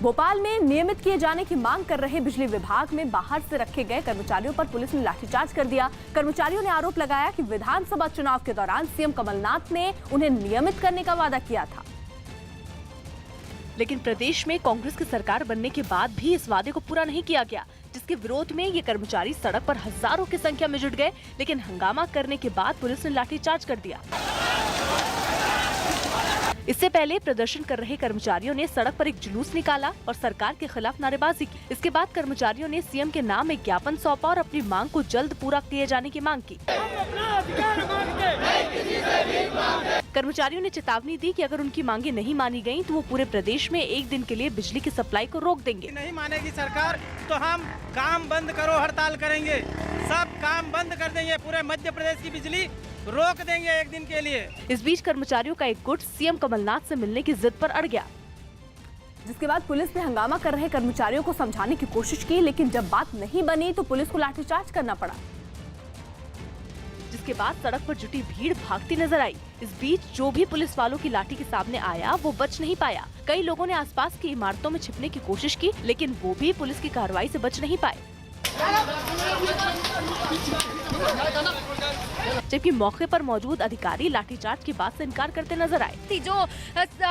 भोपाल में नियमित किए जाने की मांग कर रहे बिजली विभाग में बाहर से रखे गए कर्मचारियों पर पुलिस ने लाठीचार्ज कर दिया। कर्मचारियों ने आरोप लगाया कि विधानसभा चुनाव के दौरान सीएम कमलनाथ ने उन्हें नियमित करने का वादा किया था, लेकिन प्रदेश में कांग्रेस की सरकार बनने के बाद भी इस वादे को पूरा नहीं किया गया, जिसके विरोध में ये कर्मचारी सड़क पर हजारों की संख्या में जुट गए। लेकिन हंगामा करने के बाद पुलिस ने लाठीचार्ज कर दिया। इससे पहले प्रदर्शन कर रहे कर्मचारियों ने सड़क पर एक जुलूस निकाला और सरकार के खिलाफ नारेबाजी की। इसके बाद कर्मचारियों ने सीएम के नाम एक ज्ञापन सौंपा और अपनी मांग को जल्द पूरा किए जाने की मांग की। कर्मचारियों ने चेतावनी दी कि अगर उनकी मांगे नहीं मानी गयी तो वो पूरे प्रदेश में एक दिन के लिए बिजली की सप्लाई को रोक देंगे। नहीं मानेगी सरकार तो हम काम बंद करो हड़ताल करेंगे, सब काम बंद कर देंगे, पूरे मध्य प्रदेश की बिजली रोक देंगे एक दिन के लिए। इस बीच कर्मचारियों का एक गुट सीएम कमलनाथ से मिलने की जिद पर अड़ गया, जिसके बाद पुलिस ने हंगामा कर रहे कर्मचारियों को समझाने की कोशिश की, लेकिन जब बात नहीं बनी तो पुलिस को लाठीचार्ज करना पड़ा, जिसके बाद सड़क पर जुटी भीड़ भागती नजर आई। इस बीच जो भी पुलिस वालों की लाठी के सामने आया वो बच नहीं पाया। कई लोगों ने आसपास की इमारतों में छिपने की कोशिश की, लेकिन वो भी पुलिस की कार्रवाई से बच नहीं पाए। जबकि मौके पर मौजूद अधिकारी लाठीचार्ज की बात से इनकार करते नजर आए। जो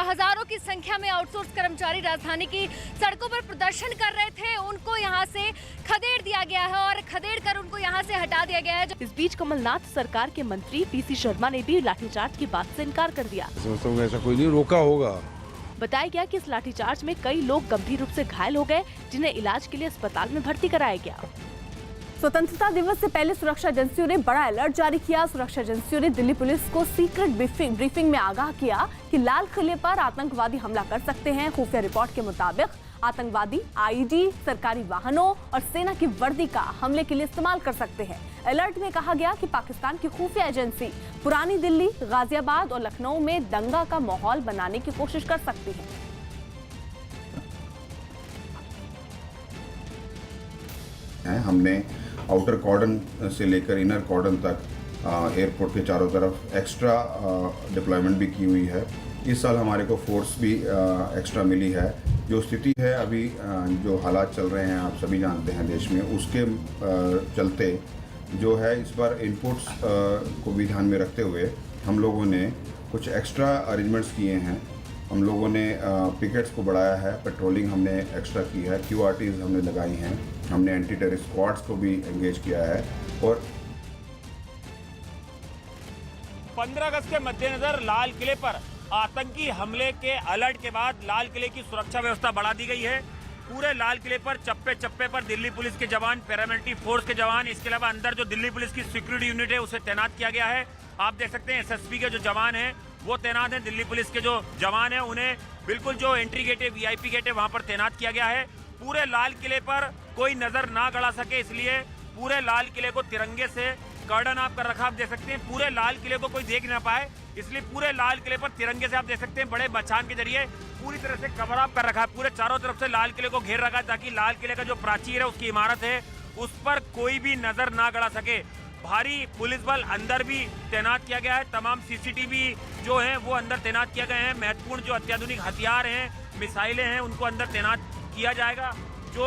हजारों की संख्या में आउटसोर्स कर्मचारी राजधानी की सड़कों पर प्रदर्शन कर रहे थे, उनको यहां से खदेड़ दिया गया है और खदेड़ कर उनको यहां से हटा दिया गया है। इस बीच कमलनाथ सरकार के मंत्री पीसी शर्मा ने भी लाठीचार्ज की बात से इनकार कर दिया। ऐसा कोई नहीं रोका होगा। बताया गया कि इस लाठीचार्ज में कई लोग गंभीर रूप से घायल हो गए, जिन्हें इलाज के लिए अस्पताल में भर्ती कराया गया। स्वतंत्रता दिवस से पहले सुरक्षा एजेंसियों ने बड़ा अलर्ट जारी किया। सुरक्षा एजेंसियों ने दिल्ली पुलिस को सीक्रेट ब्रीफिंग में आगाह किया कि लाल किले पर आतंकवादी हमला कर सकते हैं। खुफिया रिपोर्ट के मुताबिक आतंकवादी आईडी, सरकारी वाहनों और सेना की वर्दी का हमले के लिए इस्तेमाल कर सकते हैं। अलर्ट में कहा गया कि पाकिस्तान की खुफिया एजेंसी पुरानी दिल्ली, गाजियाबाद और लखनऊ में दंगा का माहौल बनाने की कोशिश कर सकती है। हमने आउटर कॉर्डन से लेकर इनर कॉर्डन तक एयरपोर्ट के चारों तरफ एक्स्ट्रा डिप्लॉयमेंट भी की हुई है। इस साल हमारे को फोर्स भी एक्स्ट्रा मिली है। जो स्थिति है अभी, जो हालात चल रहे हैं आप सभी जानते हैं देश में, उसके चलते जो है इस बार इनपुट्स को भी ध्यान में रखते हुए हम लोगों ने कुछ एक्स्ट्रा अरेंजमेंट्स किए हैं। हम लोगों ने पिकेट्स को बढ़ाया है, पेट्रोलिंग हमने एक्स्ट्रा की है, QRTs हमने लगाई हैं, हमने एंटी टेररिस्ट स्क्वाड्स को भी एंगेज किया है। और 15 अगस्त के मद्देनजर लाल किले पर आतंकी हमले के अलर्ट के बाद लाल किले की सुरक्षा व्यवस्था बढ़ा दी गई है। पूरे लाल किले पर चप्पे चप्पे पर दिल्ली पुलिस के जवान, पैरामिलिट्री फोर्स के जवान, इसके अलावा अंदर जो दिल्ली पुलिस की सिक्योरिटी यूनिट है उसे तैनात किया गया है। आप देख सकते हैं SSP के जो जवान हैं वो तैनात हैं। दिल्ली पुलिस के जो जवान हैं उन्हें बिल्कुल जो एंट्री गेट है, VIP गेट है, वहां पर तैनात किया गया है। पूरे लाल किले पर कोई नजर ना गड़ा सके इसलिए पूरे लाल किले को तिरंगे से कर्डन आप कर रखा। आप देख सकते हैं पूरे लाल किले को कोई देख ना पाए, इसलिए पूरे लाल किले पर तिरंगे से आप देख सकते हैं बड़े बचान के जरिए पूरी तरह से कवर अप कर रखा है। पूरे चारों तरफ से लाल किले को घेर रखा है ताकि लाल किले का जो प्राचीर है, उसकी इमारत है, उस पर कोई भी नजर ना गड़ा सके। भारी पुलिस बल अंदर भी तैनात किया गया है। तमाम CCTV जो हैं वो अंदर तैनात किए गए हैं। महत्वपूर्ण जो अत्याधुनिक हथियार हैं, मिसाइलें हैं, उनको अंदर तैनात किया जाएगा। जो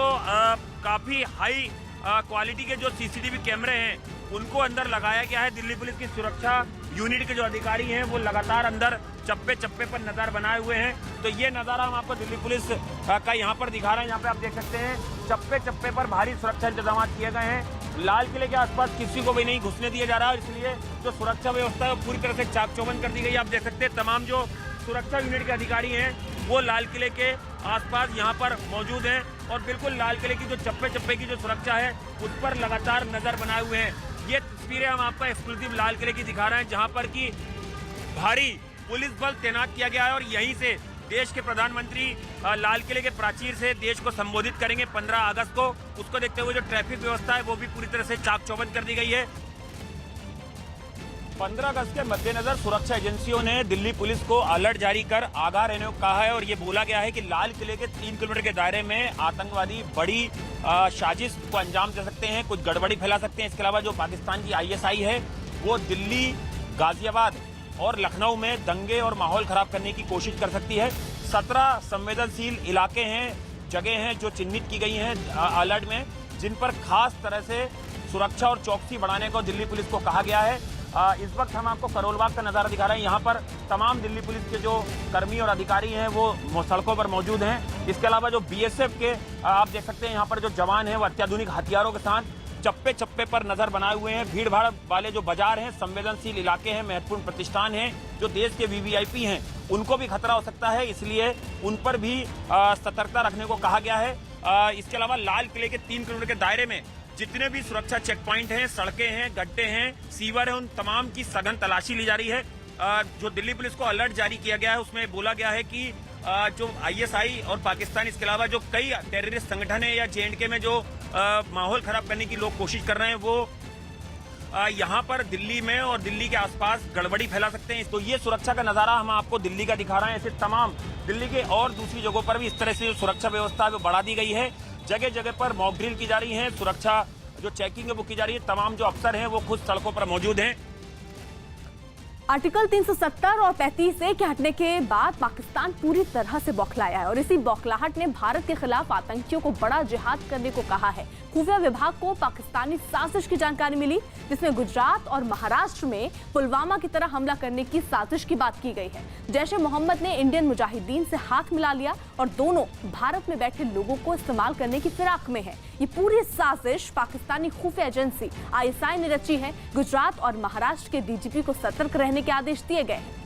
काफी हाई क्वालिटी के जो CCTV कैमरे हैं उनको अंदर लगाया गया है। दिल्ली पुलिस की सुरक्षा यूनिट के जो अधिकारी हैं वो लगातार अंदर चप्पे चप्पे पर नजर बनाए हुए हैं। तो ये नज़ारा हम आपको दिल्ली पुलिस का यहाँ पर दिखा रहे हैं। यहाँ पे आप देख सकते हैं चप्पे चप्पे पर भारी सुरक्षा इंतजाम किए गए हैं। लाल किले के आसपास किसी को भी नहीं घुसने दिया जा रहा है, इसलिए जो सुरक्षा व्यवस्था है वो पूरी तरह से चाक चौबंद कर दी गई। आप देख सकते हैं तमाम जो सुरक्षा यूनिट के अधिकारी हैं वो लाल किले के आसपास यहाँ पर मौजूद हैं और बिल्कुल लाल किले की जो चप्पे चप्पे की जो सुरक्षा है उस पर लगातार नजर बनाए हुए हैं। ये तस्वीरें हम आपको एक्सक्लूसिव लाल किले की दिखा रहे हैं, जहाँ पर की भारी पुलिस बल तैनात किया गया है और यहीं से देश के प्रधानमंत्री लाल किले के प्राचीर से देश को संबोधित करेंगे 15 अगस्त को। उसको देखते हुए जो ट्रैफिक व्यवस्था है वो भी पूरी तरह से चाक चौबंद कर दी गई है। 15 अगस्त के मद्देनजर सुरक्षा एजेंसियों ने दिल्ली पुलिस को अलर्ट जारी कर आगाह रहने को कहा है और ये बोला गया है कि लाल किले के 3 किलोमीटर के दायरे में आतंकवादी बड़ी साजिश को अंजाम दे सकते हैं, कुछ गड़बड़ी फैला सकते हैं। इसके अलावा जो पाकिस्तान की ISI है वो दिल्ली, गाजियाबाद और लखनऊ में दंगे और माहौल खराब करने की कोशिश कर सकती है। 17 संवेदनशील इलाके हैं जगह हैं जो चिन्हित की गई हैं अलर्ट में, जिन पर खास तरह से सुरक्षा और चौकसी बढ़ाने को दिल्ली पुलिस को कहा गया है। इस वक्त हम आपको करोल बाग का नज़ारा दिखा रहे हैं। यहाँ पर तमाम दिल्ली पुलिस के जो कर्मी और अधिकारी हैं वो सड़कों पर मौजूद हैं। इसके अलावा जो बीएसएफ के आप देख सकते हैं यहाँ पर जो जवान हैं वो अत्याधुनिक हथियारों के साथ चप्पे चप्पे पर नजर बनाए हुए हैं। भीड़ भाड़ वाले जो बाजार हैं, संवेदनशील इलाके हैं, महत्वपूर्ण प्रतिष्ठान हैं, जो देश के वीवीआईपी हैं, उनको भी खतरा हो सकता है, इसलिए उन पर भी सतर्कता रखने को कहा गया है। इसके अलावा लाल किले के 3 किलोमीटर के दायरे में जितने भी सुरक्षा चेक पॉइंट हैं, सड़कें हैं, गड्ढे हैं, सीवर हैं, उन तमाम की सघन तलाशी ली जा रही है। जो दिल्ली पुलिस को अलर्ट जारी किया गया है उसमें बोला गया है कि जो आईएसआई और पाकिस्तान, इसके अलावा जो कई टेररिस्ट संगठन है या जेएंडके में जो माहौल खराब करने की लोग कोशिश कर रहे हैं, वो यहाँ पर दिल्ली में और दिल्ली के आसपास गड़बड़ी फैला सकते हैं। तो ये सुरक्षा का नज़ारा हम आपको दिल्ली का दिखा रहे हैं। ऐसे तमाम दिल्ली के और दूसरी जगहों पर भी इस तरह से जो सुरक्षा व्यवस्था है वो बढ़ा दी गई है। जगह जगह पर मॉक ड्रिल की जा रही है, सुरक्षा जो चेकिंग है वो की जा रही है। तमाम जो अफसर हैं वो खुद सड़कों पर मौजूद हैं। आर्टिकल 370 और 35A के हटने के बाद पाकिस्तान पूरी तरह से बौखलाया है और इसी बौखलाहट ने भारत के खिलाफ आतंकियों को बड़ा जिहाद करने को कहा है। खुफिया विभाग को पाकिस्तानी साजिश की जानकारी मिली, जिसमें गुजरात और महाराष्ट्र में पुलवामा की तरह हमला करने की साजिश की बात की गई है। जैश ए मोहम्मद ने इंडियन मुजाहिदीन से हाथ मिला लिया और दोनों भारत में बैठे लोगों को इस्तेमाल करने की फिराक में है। ये पूरी साजिश पाकिस्तानी खुफिया एजेंसी ISI ने रची है। गुजरात और महाराष्ट्र के DGP को सतर्क रहने के आदेश दिए गए हैं।